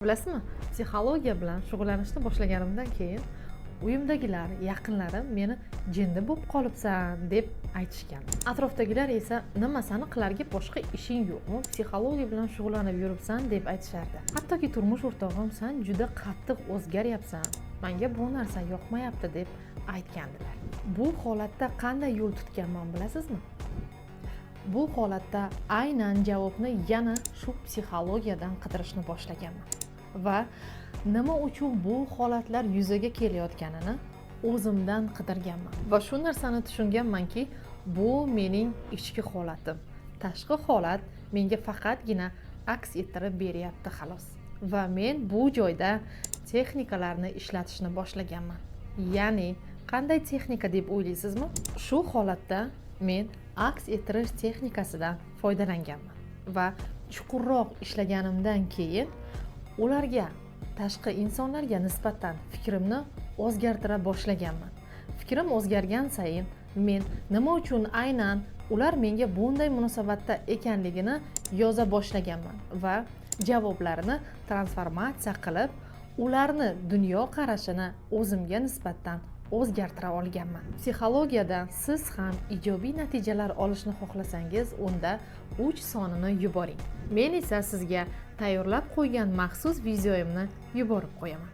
Bilasizmi, psixologiya bilan shug'ullanishni boshlaganimdan keyin uyimdagilar, yaqinlarim meni jinni bo'lib qolibsan deb aytishgan. Atrofdagilar esa nima sani qilarga boshqa ishing yo'qmi? Psixologiya bilan shug'ullanib yuribsan deb aytishardi. Hattoki turmush o'rtog'im sen juda qattiq o'zgaryapsan. Menga bu narsa yoqmayapti deb aytgandilar. Bu holatda qanday yo'l tutganman bilasizmi? Bu holatda aynan javobni yana shu psixologiyadan qidirishni boshlaganman. Va nima uchun bu holatlar yuzaga kelayotganini o'zimdan qidirganman. Va shu narsani tushunganmanki, bu mening ichki holatim. Tashqi holat menga faqatgina aks ettirib beryapti xolos. Va men bu joyda texnikalarni ishlatishni boshlaganman. Ya'ni qanday texnika deb o'ylaysizmi? Shu holatda men aks ettirish texnikasidan foydalanganman va chuqurroq ishlaganimdan keyin ularga, tashqi insonlarga nisbatan fikrimni o'zgartira boshlaganman. Fikrim o'zgargan sayin men nima uchun aynan ular menga bunday munosabatda ekanligini yoza boshlaganman va javoblarini transformatsiya qilib, ularni dunyo qarashini o'zimga nisbatan o'zgartira olganman. Psixologiyada siz ham ijobiy natijalar olishni xohlasangiz, unda 3 sonini yuboring. Men esa sizga tayyorlab qo'ygan maxsus videoimni yuborib qo'yaman.